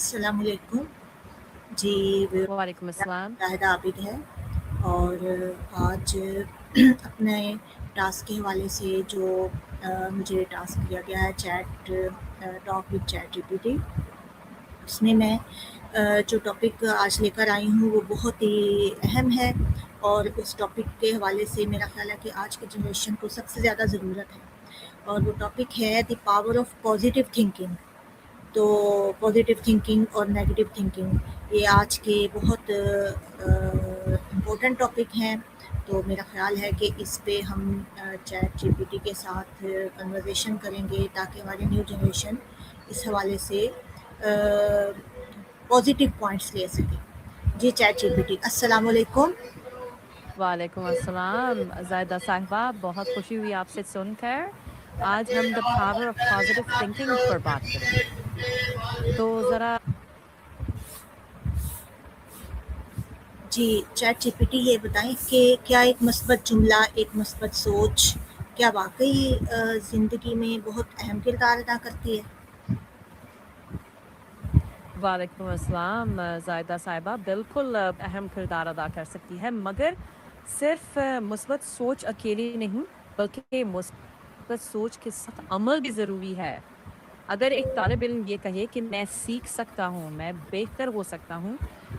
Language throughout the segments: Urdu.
السلام علیکم جی، وعلیکم السلام. شاہدہ عابد ہے اور آج اپنے ٹاسک کے حوالے سے جو مجھے ٹاسک دیا گیا ہے chat talk with chat G P T, اس میں میں جو ٹاپک آج لے کر آئی ہوں وہ بہت ہی اہم ہے، اور اس ٹاپک کے حوالے سے میرا خیال ہے کہ آج کی جنریشن کو سب سے زیادہ ضرورت ہے، اور وہ ٹاپک ہے the power of positive thinking. تو پازیٹیو تھنکنگ اور نیگیٹو تھنکنگ یہ آج کے بہت امپورٹنٹ ٹاپک ہیں، تو میرا خیال ہے کہ اس پہ ہم چیٹ جی پی ٹی کے ساتھ کنورزیشن کریں گے تاکہ ہماری نیو جنریشن اس حوالے سے پازیٹیو پوائنٹس لے سکے۔ جی چیٹ جی پی ٹی، السلام علیکم۔ وعلیکم السلام زائدہ صاحبہ، بہت خوشی ہوئی آپ سے سن کر۔ آج ہم the power of positive thinking پر بات کریں گے، تو ذرا جی چیٹ جی پی ٹی یہ بتائیں کہ کیا ایک مثبت جملہ، ایک مثبت سوچ کیا واقعی زندگی میں بہت اہم کردار ادا کرتی ہے؟ وعلیکم السلام زائدہ صاحبہ، بالکل اہم کردار ادا کر سکتی ہے، مگر صرف مثبت سوچ اکیلی نہیں بلکہ مثبت سوچ کے ساتھ عمل بھی ضروری ہے۔ اگر ایک طالب علم یہ کہے کہ میں سیکھ سکتا ہوں، میں بہتر ہو سکتا ہوں،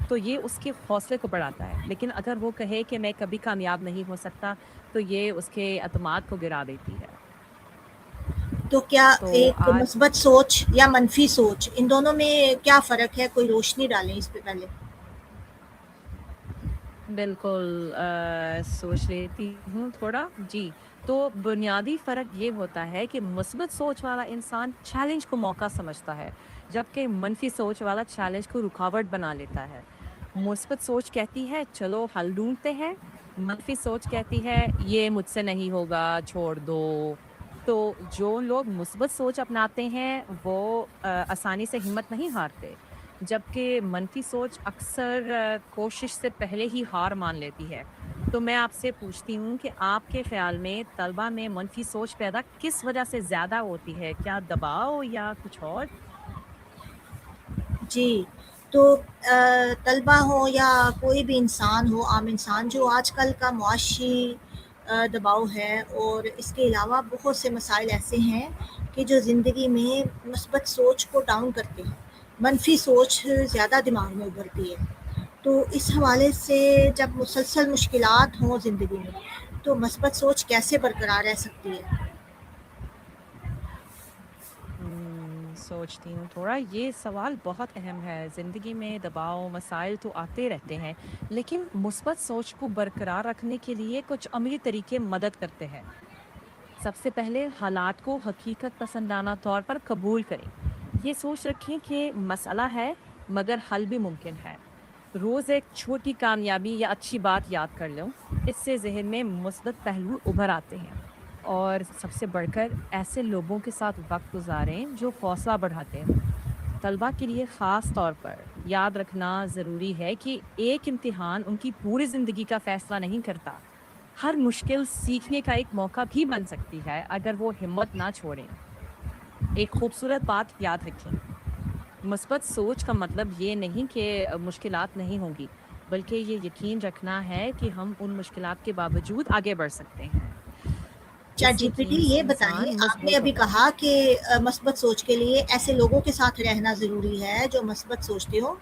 تو یہ اس کے حوصلے کو بڑھاتا ہے، لیکن اگر وہ کہے کہ میں کبھی کامیاب نہیں ہو سکتا تو یہ اس کے اعتماد کو گرا دیتی ہے۔ تو کیا تو ایک آج مثبت سوچ یا منفی سوچ، ان دونوں میں کیا فرق ہے؟ کوئی روشنی ڈالیں اس پہ پہلے۔ بالکل سوچ لیتی ہوں تھوڑا جی۔ تو بنیادی فرق یہ ہوتا ہے کہ مثبت سوچ والا انسان چیلنج کو موقع سمجھتا ہے، جبکہ منفی سوچ والا چیلنج کو رکاوٹ بنا لیتا ہے۔ مثبت سوچ کہتی ہے چلو حل ڈھونڈتے ہیں، منفی سوچ کہتی ہے یہ مجھ سے نہیں ہوگا، چھوڑ دو۔ تو جو لوگ مثبت سوچ اپناتے ہیں وہ آسانی سے ہمت نہیں ہارتے، جبکہ منفی سوچ اکثر کوشش سے پہلے ہی ہار مان لیتی ہے۔ تو میں آپ سے پوچھتی ہوں کہ آپ کے خیال میں طلبہ میں منفی سوچ پیدا کس وجہ سے زیادہ ہوتی ہے؟ کیا دباؤ یا کچھ اور؟ جی، تو طلبہ ہو یا کوئی بھی انسان ہو، عام انسان، جو آج کل کا معاشی دباؤ ہے، اور اس کے علاوہ بہت سے مسائل ایسے ہیں کہ جو زندگی میں مثبت سوچ کو ڈاؤن کرتے ہیں، منفی سوچ زیادہ دماغ میں ابھرتی ہے۔ تو اس حوالے سے جب مسلسل مشکلات ہوں زندگی میں تو مثبت سوچ کیسے برقرار رہ سکتی ہے؟ سوچتی ہوں تھوڑا، یہ سوال بہت اہم ہے۔ زندگی میں دباؤ مسائل تو آتے رہتے ہیں، لیکن مثبت سوچ کو برقرار رکھنے کے لیے کچھ عملی طریقے مدد کرتے ہیں۔ سب سے پہلے حالات کو حقیقت پسندانہ طور پر قبول کریں۔ یہ سوچ رکھیں کہ مسئلہ ہے مگر حل بھی ممکن ہے۔ روز ایک چھوٹی کامیابی یا اچھی بات یاد کر لو، اس سے ذہن میں مثبت پہلو ابھر آتے ہیں۔ اور سب سے بڑھ کر ایسے لوگوں کے ساتھ وقت گزاریں جو حوصلہ بڑھاتے ہوں۔ طلبہ کے لیے خاص طور پر یاد رکھنا ضروری ہے کہ ایک امتحان ان کی پوری زندگی کا فیصلہ نہیں کرتا۔ ہر مشکل سیکھنے کا ایک موقع بھی بن سکتی ہے اگر وہ ہمت نہ چھوڑیں۔ ایک خوبصورت بات یاد رکھیں، مثبت سوچ کا مطلب یہ نہیں کہ مشکلات نہیں ہوں گی، بلکہ یہ یقین رکھنا ہے کہ ہم ان مشکلات کے باوجود آگے بڑھ سکتے ہیں۔ چیٹ اس جی پی ٹی یقین سے یہ بتائیے، انسان آپ نے مضبوط ابھی ہوتا ہے۔ کہا کہ مثبت سوچ کے لیے ایسے لوگوں کے ساتھ رہنا ضروری ہے جو مثبت سوچتے ہو،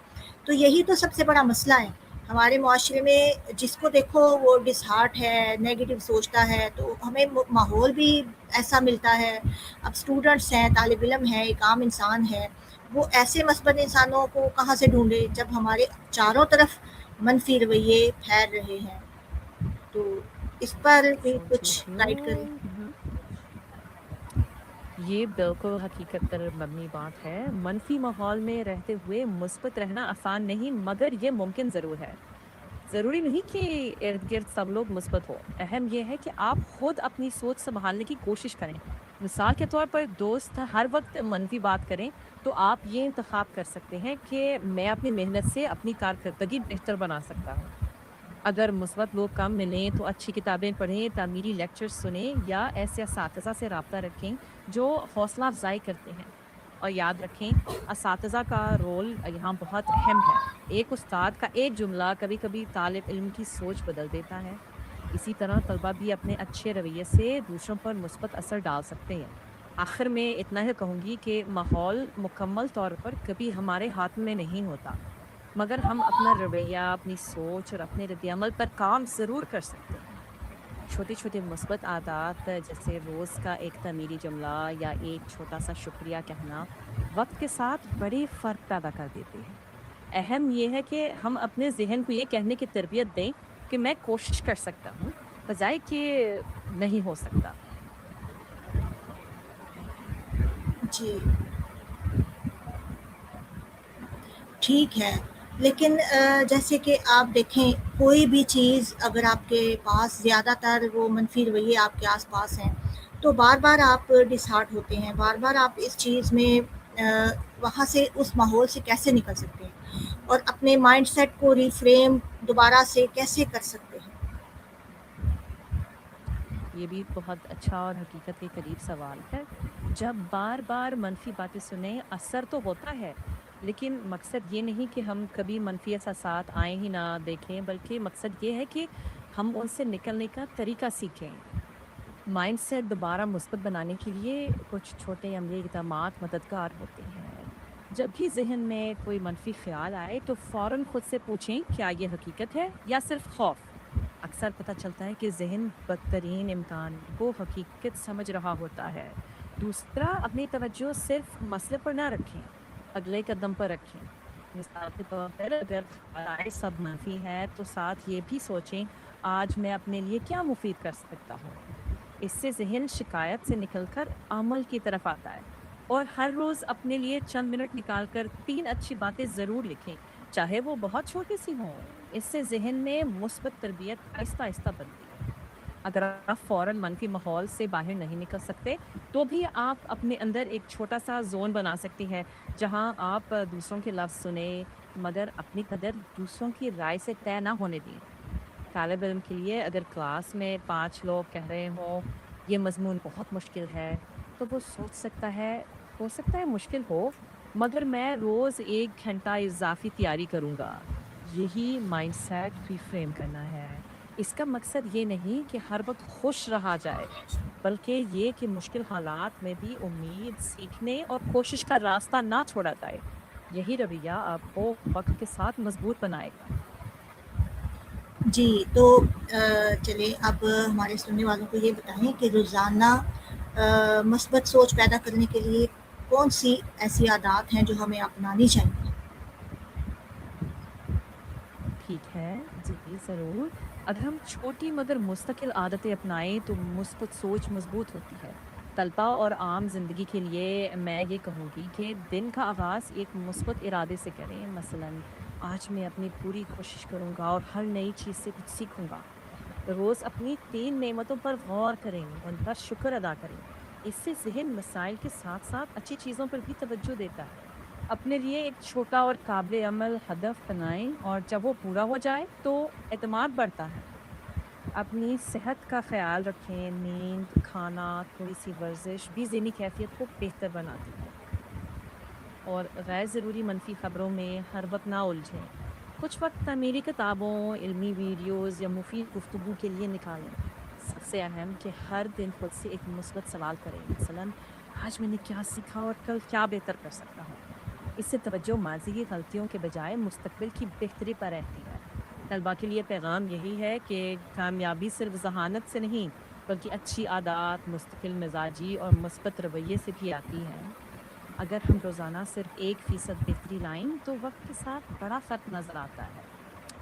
تو یہی تو سب سے بڑا مسئلہ ہے ہمارے معاشرے میں۔ جس کو دیکھو وہ ڈس ہارٹ ہے، نیگیٹو سوچتا ہے، تو ہمیں ماحول بھی ایسا ملتا ہے۔ اب اسٹوڈنٹس ہیں، طالب علم ہیں، ایک عام انسان ہے، وہ ایسے مثبت انسانوں کو کہاں سے ڈھونڈے جب ہمارے چاروں طرف منفی رویے پھیل رہے ہیں؟ تو اس پر بھی سوچ کچھ لیتی گائڈ کریں۔ ہوں۔ یہ بالکل حقیقت پر مبنی بات ہے۔ منفی ماحول میں رہتے ہوئے مثبت رہنا آسان نہیں، مگر یہ ممکن ضرور ہے۔ ضروری نہیں کہ ارد گرد سب لوگ مثبت ہو، اہم یہ ہے کہ آپ خود اپنی سوچ سنبھالنے کی کوشش کریں۔ مثال کے طور پر دوست ہر وقت منفی بات کریں تو آپ یہ انتخاب کر سکتے ہیں کہ میں اپنی محنت سے اپنی کارکردگی بہتر بنا سکتا ہوں۔ اگر مثبت لوگ کم ملیں تو اچھی کتابیں پڑھیں، تعمیری لیکچر سنیں یا ایسے اساتذہ سے رابطہ رکھیں جو حوصلہ افزائی کرتے ہیں۔ اور یاد رکھیں اساتذہ کا رول یہاں بہت اہم ہے۔ ایک استاد کا ایک جملہ کبھی کبھی طالب علم کی سوچ بدل دیتا ہے۔ اسی طرح طلبہ بھی اپنے اچھے رویے سے دوسروں پر مثبت اثر ڈال سکتے ہیں۔ آخر میں اتنا ہی کہوں گی کہ ماحول مکمل طور پر کبھی ہمارے ہاتھ میں نہیں ہوتا، مگر ہم اپنا رویہ، اپنی سوچ اور اپنے رد عمل پر کام ضرور کر سکتے ہیں۔ چھوٹے چھوٹے مثبت عادات جیسے روز کا ایک تعمیری جملہ یا ایک چھوٹا سا شکریہ کہنا وقت کے ساتھ بڑے فرق پیدا کر دیتے ہیں۔ اہم یہ ہے کہ ہم اپنے ذہن کو یہ کہنے کی تربیت دیں کہ میں کوشش کر سکتا ہوں، بجائے کہ نہیں ہو سکتا۔ جی، ٹھیک ہے، لیکن جیسے کہ آپ دیکھیں کوئی بھی چیز اگر آپ کے پاس زیادہ تر وہ منفی رویے آپ کے آس پاس ہیں تو بار بار آپ ڈسہارٹ ہوتے ہیں، بار بار آپ اس چیز میں وہاں سے اس ماحول سے کیسے نکل سکتے ہیں اور اپنے مائنڈ سیٹ کو ریفریم دوبارہ سے کیسے کر سکتے ہیں؟ یہ بھی بہت اچھا اور حقیقت کے قریب سوال ہے۔ جب بار بار منفی باتیں سنیں اثر تو ہوتا ہے، لیکن مقصد یہ نہیں کہ ہم کبھی منفی احساسات آئیں ہی نہ دیکھیں، بلکہ مقصد یہ ہے کہ ہم ان سے نکلنے کا طریقہ سیکھیں۔ مائنڈ سیٹ دوبارہ مثبت بنانے کے لیے کچھ چھوٹے عملی اقدامات مددگار ہوتے ہیں۔ جب بھی ذہن میں کوئی منفی خیال آئے تو فوراً خود سے پوچھیں کیا یہ حقیقت ہے یا صرف خوف؟ اکثر پتہ چلتا ہے کہ ذہن بدترین امکان کو حقیقت سمجھ رہا ہوتا ہے۔ دوسرا، اپنی توجہ صرف مسئلے پر نہ رکھیں، اگلے قدم پر رکھیں۔ مثال کے طور پر اگر خیال آئے سب منفی ہے تو ساتھ یہ بھی سوچیں آج میں اپنے لیے کیا مفید کر سکتا ہوں۔ اس سے ذہن شکایت سے نکل کر عمل کی طرف آتا ہے۔ اور ہر روز اپنے لیے چند منٹ نکال کر 3 اچھی باتیں ضرور لکھیں، چاہے وہ بہت چھوٹی سی ہوں۔ اس سے ذہن میں مثبت تربیت آہستہ آہستہ بنتی ہے۔ اگر آپ فوراً منفی ماحول سے باہر نہیں نکل سکتے تو بھی آپ اپنے اندر ایک چھوٹا سا زون بنا سکتی ہیں جہاں آپ دوسروں کے لفظ سنیں، مگر اپنی قدر دوسروں کی رائے سے طے نہ ہونے دیں۔ طالب علم کے لیے اگر کلاس میں 5 لوگ کہہ رہے ہوں یہ مضمون بہت مشکل ہے، تو وہ سوچ سکتا ہے ہو سکتا ہے مشکل ہو، مگر میں روز 1 گھنٹہ اضافی تیاری کروں گا۔ یہی مائنڈ سیٹ ریفریم کرنا ہے۔ اس کا مقصد یہ نہیں کہ ہر وقت خوش رہا جائے، بلکہ یہ کہ مشکل حالات میں بھی امید، سیکھنے اور کوشش کا راستہ نہ چھوڑا جائے۔ یہی رویہ آپ کو وقت کے ساتھ مضبوط بنائے گا۔ جی، تو چلیں اب ہمارے سننے والوں کو یہ بتائیں کہ روزانہ مثبت سوچ پیدا کرنے کے لیے کون سی ایسی عادات ہیں جو ہمیں اپنانی چاہیے؟ ٹھیک ہے، جی ضرور۔ اگر ہم چھوٹی مگر مستقل عادتیں اپنائیں تو مثبت سوچ مضبوط ہوتی ہے۔ طلبہ اور عام زندگی کے لیے میں یہ کہوں گی کہ دن کا آغاز ایک مثبت ارادے سے کریں، مثلاً آج میں اپنی پوری کوشش کروں گا اور ہر نئی چیز سے کچھ سیکھوں گا۔ روز اپنی 3 نعمتوں پر غور کریں، ان کا شکر ادا کریں۔ اس سے ذہن مسائل کے ساتھ ساتھ اچھی چیزوں پر بھی توجہ دیتا ہے۔ اپنے لیے ایک چھوٹا اور قابل عمل ہدف بنائیں اور جب وہ پورا ہو جائے تو اعتماد بڑھتا ہے۔ اپنی صحت کا خیال رکھیں، نیند، کھانا، تھوڑی سی ورزش بھی ذہنی کیفیت کو بہتر بناتی ہے۔ اور غیر ضروری منفی خبروں میں ہر وقت نہ الجھیں۔ کچھ وقت تعمیری کتابوں، علمی ویڈیوز یا مفید گفتگو کے لیے نکالیں۔ سب سے اہم کہ ہر دن خود سے ایک مثبت سوال کریں، مثلاً آج میں نے کیا سیکھا اور کل کیا بہتر کر سکتا ہوں۔ اس سے توجہ ماضی کی غلطیوں کے بجائے مستقبل کی بہتری پر رہتی ہے۔ طلباء کے لیے پیغام یہی ہے کہ کامیابی صرف ذہانت سے نہیں، بلکہ اچھی عادات، مستقل مزاجی اور مثبت رویے سے بھی آتی ہے۔ اگر ہم روزانہ صرف 1% بہتری لائیں تو وقت کے ساتھ بڑا فرق نظر آتا ہے۔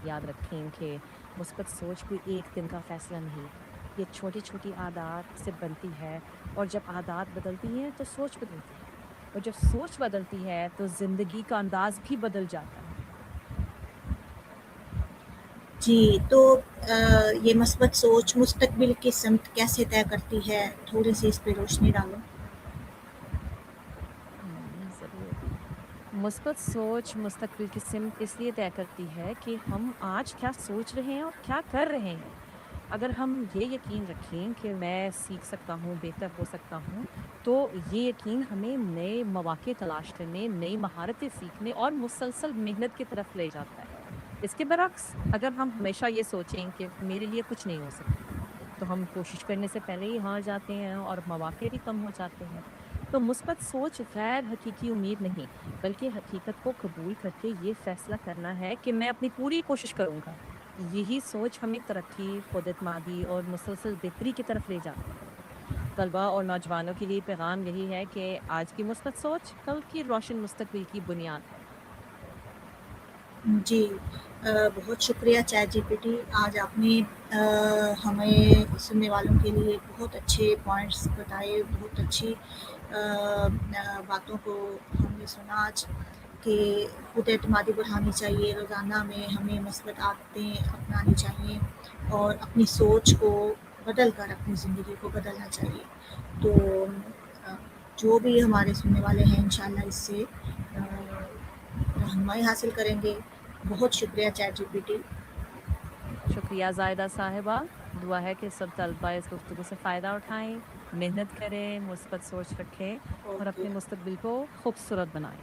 یاد رکھیں کہ مثبت سوچ کوئی ایک دن کا فیصلہ نہیں، یہ چھوٹی چھوٹی عادات سے بنتی ہے، اور جب عادات بدلتی ہیں تو سوچ بدلتی ہے، اور جب سوچ بدلتی ہے تو زندگی کا انداز بھی بدل جاتا ہے۔ جی، تو یہ مثبت سوچ مستقبل کی سمت کیسے طے کرتی ہے؟ تھوڑی سی اس پہ روشنی ڈالو۔ ضرور۔ مثبت سوچ مستقبل کی سمت اس لیے طے کرتی ہے کہ ہم آج کیا سوچ رہے ہیں اور کیا کر رہے ہیں۔ اگر ہم یہ یقین رکھیں کہ میں سیکھ سکتا ہوں، بہتر ہو سکتا ہوں، تو یہ یقین ہمیں نئے مواقع تلاش کرنے، نئی مہارتیں سیکھنے اور مسلسل محنت کی طرف لے جاتا ہے۔ اس کے برعکس اگر ہم ہمیشہ یہ سوچیں کہ میرے لیے کچھ نہیں ہو سکتا، تو ہم کوشش کرنے سے پہلے ہی ہار جاتے ہیں اور مواقع بھی کم ہو جاتے ہیں۔ تو مثبت سوچ غیر حقیقی امید نہیں، بلکہ حقیقت کو قبول کر کے یہ فیصلہ کرنا ہے کہ میں اپنی پوری کوشش کروں گا۔ یہی سوچ ہمیں ترقی، خود اعتمادی اور مسلسل بہتری کی طرف لے جاتی ہے۔ طلباء اور نوجوانوں کے لیے پیغام یہی ہے کہ آج کی مثبت سوچ کل کی روشن مستقبل کی بنیاد ہے۔ جی، بہت شکریہ چیٹ جی پی ٹی، آج آپ نے ہمیں سننے والوں کے لیے بہت اچھے پوائنٹس بتائے، بہت اچھی باتوں کو ہم نے سنا آج کہ خود اعتمادی بڑھانی چاہیے، روزانہ میں ہمیں مثبت عادتیں اپنانی چاہیے اور اپنی سوچ کو بدل کر اپنی زندگی کو بدلنا چاہیے۔ تو جو بھی ہمارے سننے والے ہیں انشاءاللہ اس سے رہنمائی حاصل کریں گے۔ بہت شکریہ چیٹ جی پی ٹی۔ شکریہ زائدہ صاحبہ، دعا ہے کہ سب طلباء اس گفتگو سے فائدہ اٹھائیں، محنت کریں، مثبت سوچ رکھیں اور اوکے۔ اپنے مستقبل کو خوبصورت بنائیں۔